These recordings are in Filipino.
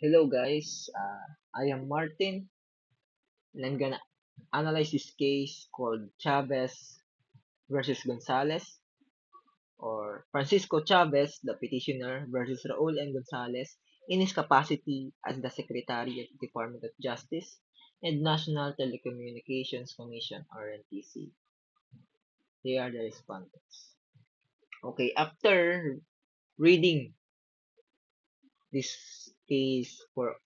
Hello guys, I am Martin and I'm gonna analyze this case called Chavez versus Gonzalez, or Francisco Chavez, the petitioner, versus Raul M. Gonzalez in his capacity as the Secretary of the Department of Justice and National Telecommunications Commission, or NTC. They are the respondents. Okay, after reading this case for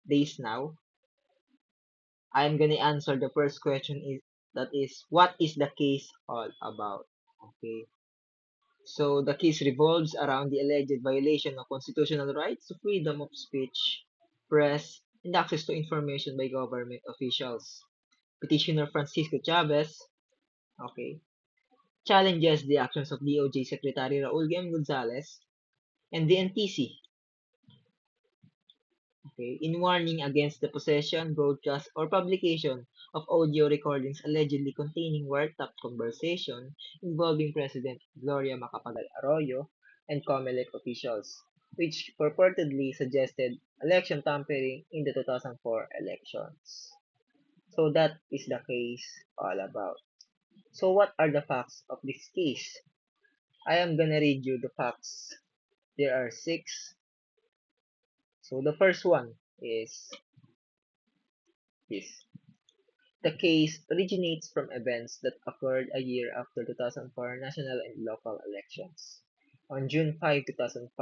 days now, I'm gonna answer the first question is what is the case all about? Okay. So the case revolves around the alleged violation of constitutional rights to freedom of speech, press, and access to information by government officials. Petitioner Francisco Chavez, okay, challenges the actions of DOJ Secretary Raul M. Gonzalez and the NTC, okay, in warning against the possession, broadcast, or publication of audio recordings allegedly containing wiretap conversation involving President Gloria Macapagal Arroyo and COMELEC officials, which purportedly suggested election tampering in the 2004 elections. So that is the case all about. So what are the facts of this case? I am gonna read you the facts. There are six. So the first one is this. The case originates from events that occurred a year after 2004 national and local elections. On June 5, 2005,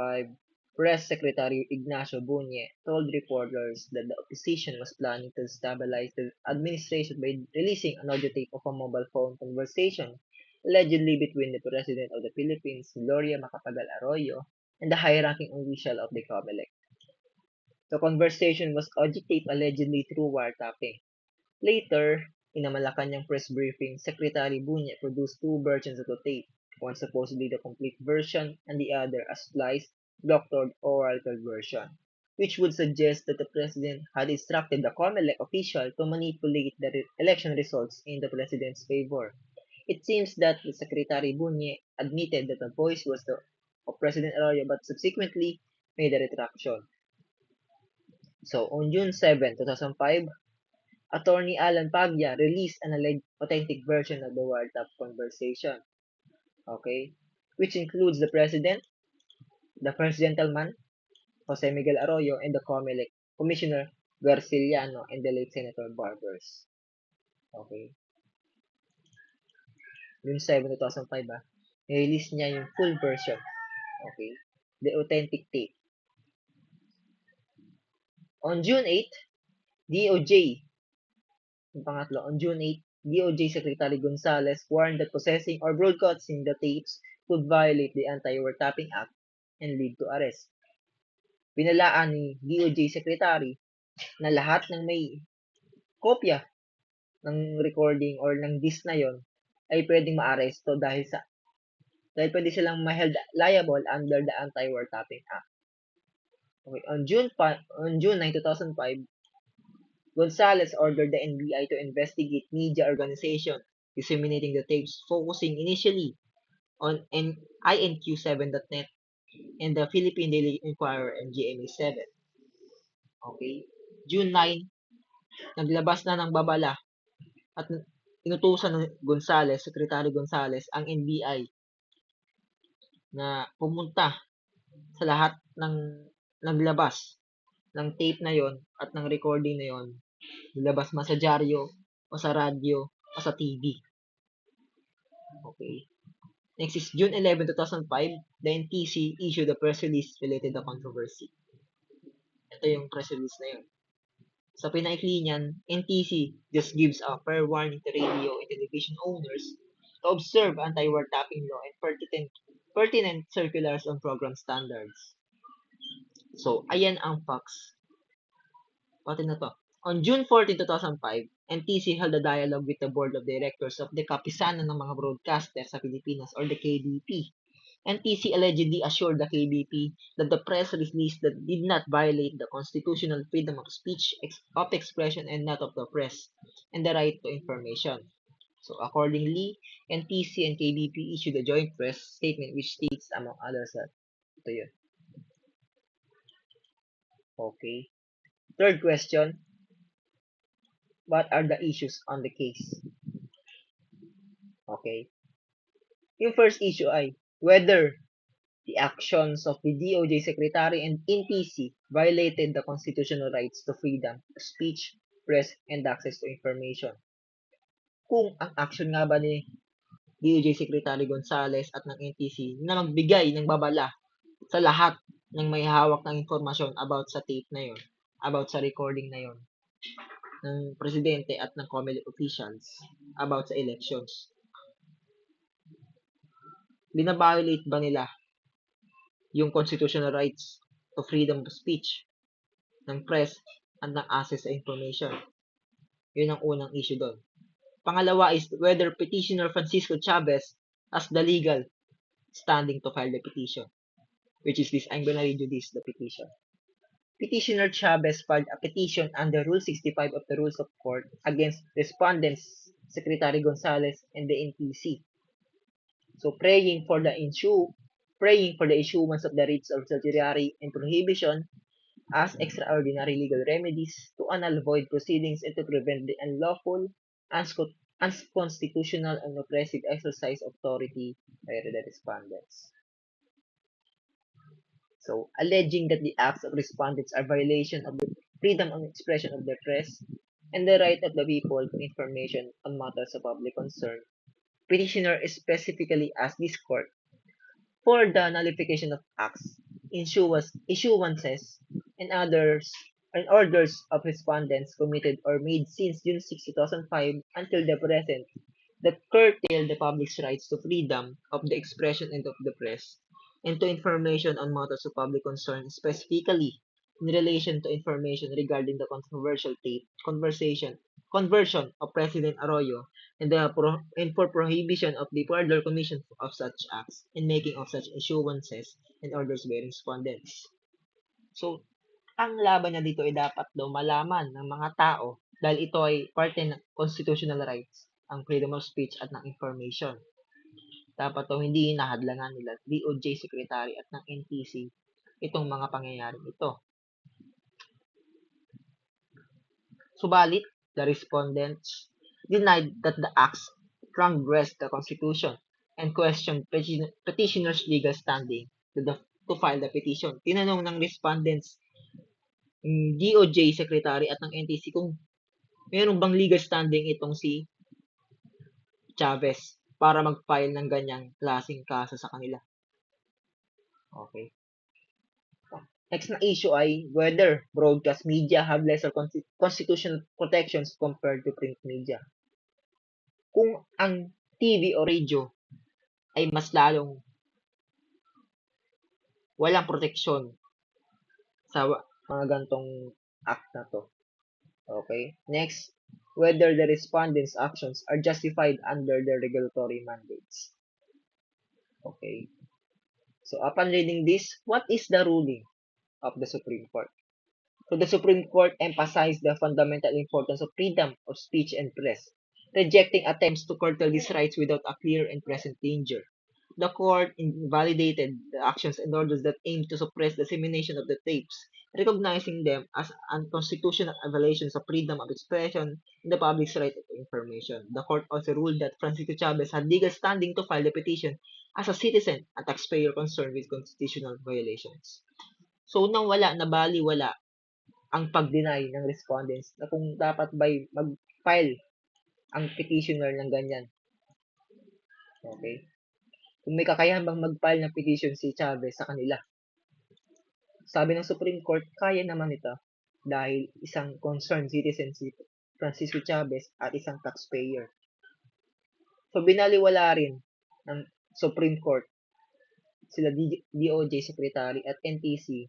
Press Secretary Ignacio Bunye told reporters that the opposition was planning to stabilize the administration by releasing an audio tape of a mobile phone conversation allegedly between the President of the Philippines, Gloria Macapagal Arroyo, and the high-ranking official of the COMELEC. The conversation was audio tape allegedly through wiretapping. Later, in a Malacanang press briefing, Secretary Bunya produced two versions of the tape, one supposedly the complete version and the other a spliced, doctored or altered version, which would suggest that the president had instructed the COMELEC official to manipulate the election results in the president's favor. It seems that the Secretary Bunye admitted that the voice was the of President Arroyo but subsequently made a retraction. So, on June 7, 2005, Attorney Alan Paglia released an alleged authentic version of the wiretap conversation, okay, which includes the president, the first gentleman, Jose Miguel Arroyo, and the COMELEC Commissioner Garciliano and the late Senator Barbers. Okay. June 7, 2005, nirelease niya yung full version. Okay. The authentic tape. On June 8, DOJ, yung pangatlo, on June 8, DOJ Secretary Gonzales warned that possessing or broadcasting the tapes could violate the Anti-Wiretapping Act and lead to arrest. Binalaan ni DOJ Secretary na lahat ng may kopya ng recording or ng disc na yon ay pwedeng maaresto dahil pwede silang ma-held liable under the Anti-Wiretapping Act. Okay. On June 9, 2005, Gonzales ordered the NBI to investigate media organization disseminating the tapes, focusing initially on INQ7.net and the Philippine Daily Inquirer and GMA7. Okay? June 9, naglabas na ng babala at inutusan ng Secretary Gonzales, ang NBI na pumunta sa lahat ng naglabas ng tape na yon at ng recording na yon, nilabas man sa dyaryo o sa radyo o sa TV. Okay. Next is June 11, 2005, the NTC issued a press release related to the controversy. Ito yung press release na yun. Sa pinaikli niyan, NTC just gives a fair warning to radio and television owners to observe anti-wiretapping law and pertinent circulars on program standards. So, ayan ang facts. Pati na to. On June 14, 2005, NTC held a dialogue with the Board of Directors of the Kapisanan ng mga Broadcasters sa Pilipinas, or the KBP. NTC allegedly assured the KBP that the press release that did not violate the constitutional freedom of speech, of expression, and not of the press, and the right to information. So accordingly, NTC and KBP issued a joint press statement which states, among others, that ito yun. Okay. Third question, what are the issues on the case? Okay. Yung first issue ay whether the actions of the DOJ Secretary and NTC violated the constitutional rights to freedom of speech, press, and access to information. Kung ang action nga ba ni DOJ Secretary Gonzales at ng NTC na magbigay ng babala sa lahat ng may hawak ng informasyon about sa tape na yon, about sa recording na yon ng presidente at ng COMELEC officials about sa elections. Binabiolate ba nila yung constitutional rights to freedom of speech ng press at ng access sa information? Yun ang unang issue doon. Pangalawa is whether petitioner Francisco Chavez has the legal standing to file the petition, which is this. I'm gonna read you this, the petition. Petitioner Chavez filed a petition under Rule 65 of the Rules of Court against respondents Secretary Gonzales and the NTC. So praying for the issuance of the writs of certiorari and prohibition as extraordinary legal remedies to annul void proceedings and to prevent the unlawful, unconstitutional, and oppressive exercise of authority by the respondents. So, alleging that the acts of respondents are violation of the freedom of expression of the press and the right of the people to information on matters of public concern, petitioner specifically asked this court for the nullification of acts, issuances, and orders of respondents committed or made since June 6, 2005 until the present that curtail the public's rights to freedom of the expression and of the press and to information on matters of public concern, specifically in relation to information regarding the controversial tape conversion of President Arroyo and for prohibition of the further commission of such acts and making of such issuances and orders by respondents. So, ang laban niya dito ay dapat daw malaman ng mga tao dahil ito ay parte ng constitutional rights, ang freedom of speech at ng information. Dapat daw hindi nahadlangan nila DOJ Secretary at ng NTC itong mga pangyayaring ito. Subalit, the respondents denied that the acts transgressed the Constitution and questioned petitioner's legal standing to file the petition. Tinanong ng respondents DOJ Secretary at ng NTC kung mayroon bang legal standing itong si Chavez para mag-file ng ganyang klaseng kaso sa kanila. Okay. Next na issue ay whether broadcast media have lesser constitutional protections compared to print media. Kung ang TV o radio ay mas lalong walang proteksyon sa mga gantong act na to. Okay? Next, whether the respondents' actions are justified under their regulatory mandates. Okay? So, upon reading this, what is the ruling of the Supreme Court? So, the Supreme Court emphasized the fundamental importance of freedom of speech and press, rejecting attempts to curtail these rights without a clear and present danger. The court invalidated the actions and orders that aimed to suppress dissemination of the tapes, recognizing them as unconstitutional violations of freedom of expression and the public's right to information. The court also ruled that Francisco Chavez had legal standing to file the petition as a citizen and taxpayer concerned with constitutional violations. So, nang nabaliwala ang pag-deny ng respondents na kung dapat ba'y mag-file ang petitioner ng ganyan. Okay? Kung may kakayahan bang mag-file ng petition si Chavez sa kanila. Sabi ng Supreme Court, kaya naman ito dahil isang concerned citizen si Francisco Chavez at isang taxpayer. So, binaliwala rin ng Supreme Court sila DOJ Secretary at NTC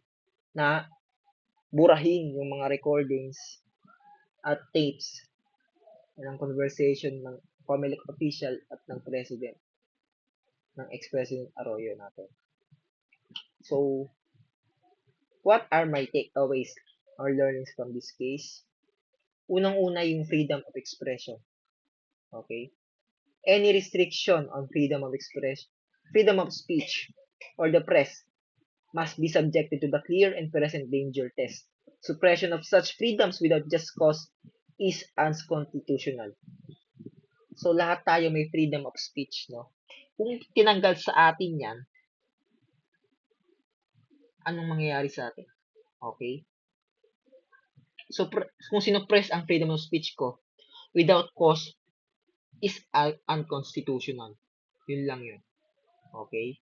na burahin yung mga recordings at tapes ng conversation ng COMELEC official at ng President, ng ex-President Arroyo natin. So, what are my takeaways or learnings from this case? Unang-una yung freedom of expression. Okay? Any restriction on freedom of expression, freedom of speech, or the press must be subjected to the clear and present danger test. Suppression of such freedoms without just cause is unconstitutional. So, lahat tayo may freedom of speech, no? Kung tinanggal sa atin yan, anong mangyayari sa atin? Okay? So, kung sinuppress ang freedom of speech ko without cause is unconstitutional. Yun lang yun. Okay?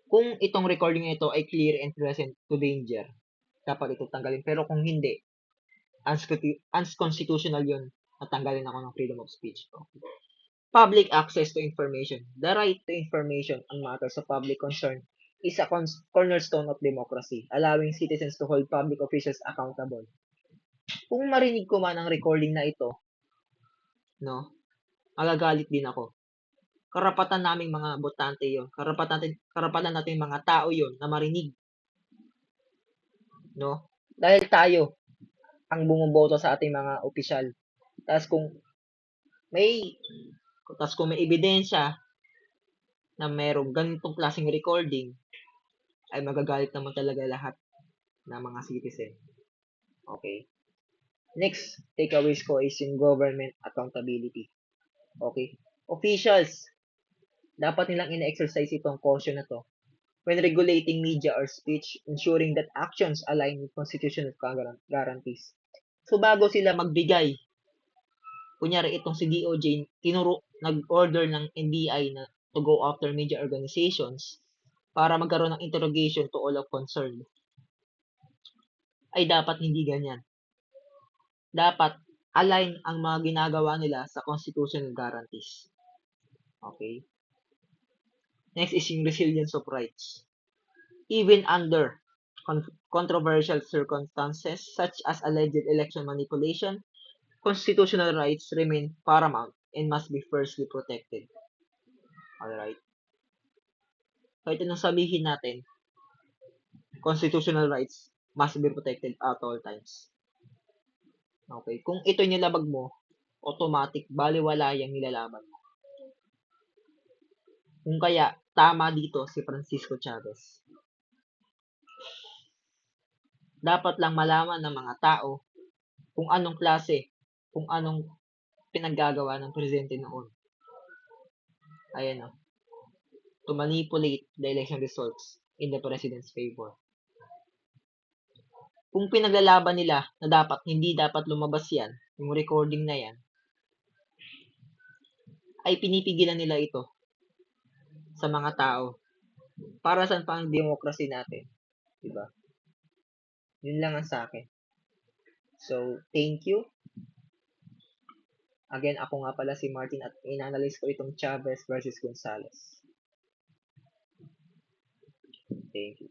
Kung itong recording na ito ay clear and present to danger, dapat ito tanggalin. Pero kung hindi, unconstitutional yun, natanggalin ako ng freedom of speech. Okay? Public access to information. The right to information on matters of public concern is a cornerstone of democracy, allowing citizens to hold public officials accountable. Kung marinig ko man ang recording na ito, no, magagalit din ako. Karapatan naming mga botante yon. Karapatan nating mga tao yon na marinig, no? Dahil tayo ang bumoboto sa ating mga opisyal. Tapos may kung may ebidensya na merong ganitong klaseng recording, ay magagalit naman talaga lahat ng mga citizen. Okay? Next takeaways ko is yung government accountability. Okay? Officials, dapat nilang ina-exercise itong caution na to when regulating media or speech, ensuring that actions align with constitutional guarantees. So, bago sila magbigay, kunyari itong si DOJ, nag-order ng NBI na to go after media organizations para magkaroon ng interrogation to all of concerned, ay dapat hindi ganyan. Dapat align ang mga ginagawa nila sa constitutional guarantees. Okay? Next is yung resilience of rights. Even under controversial circumstances such as alleged election manipulation, constitutional rights remain paramount and must be firstly protected. Alright? Kahit anong sabihin natin, constitutional rights must be protected at all times. Okay? Kung ito nilabag mo, automatic, baliwala yung nilalaban mo. Kung kaya, tama dito si Francisco Chavez. Dapat lang malaman ng mga tao kung anong klase, kung anong pinaggagawa ng presidente noon. Ayan o. To manipulate the election results in the president's favor. Kung pinaglalaban nila na hindi dapat lumabas yan, yung recording na yan, ay pinipigilan nila ito sa mga tao. Para saan pa ang democracy natin? Diba? Yun lang ang sa akin. So, thank you. Again, ako nga pala si Martin at in-analyze ko itong Chavez versus Gonzales. Thank you.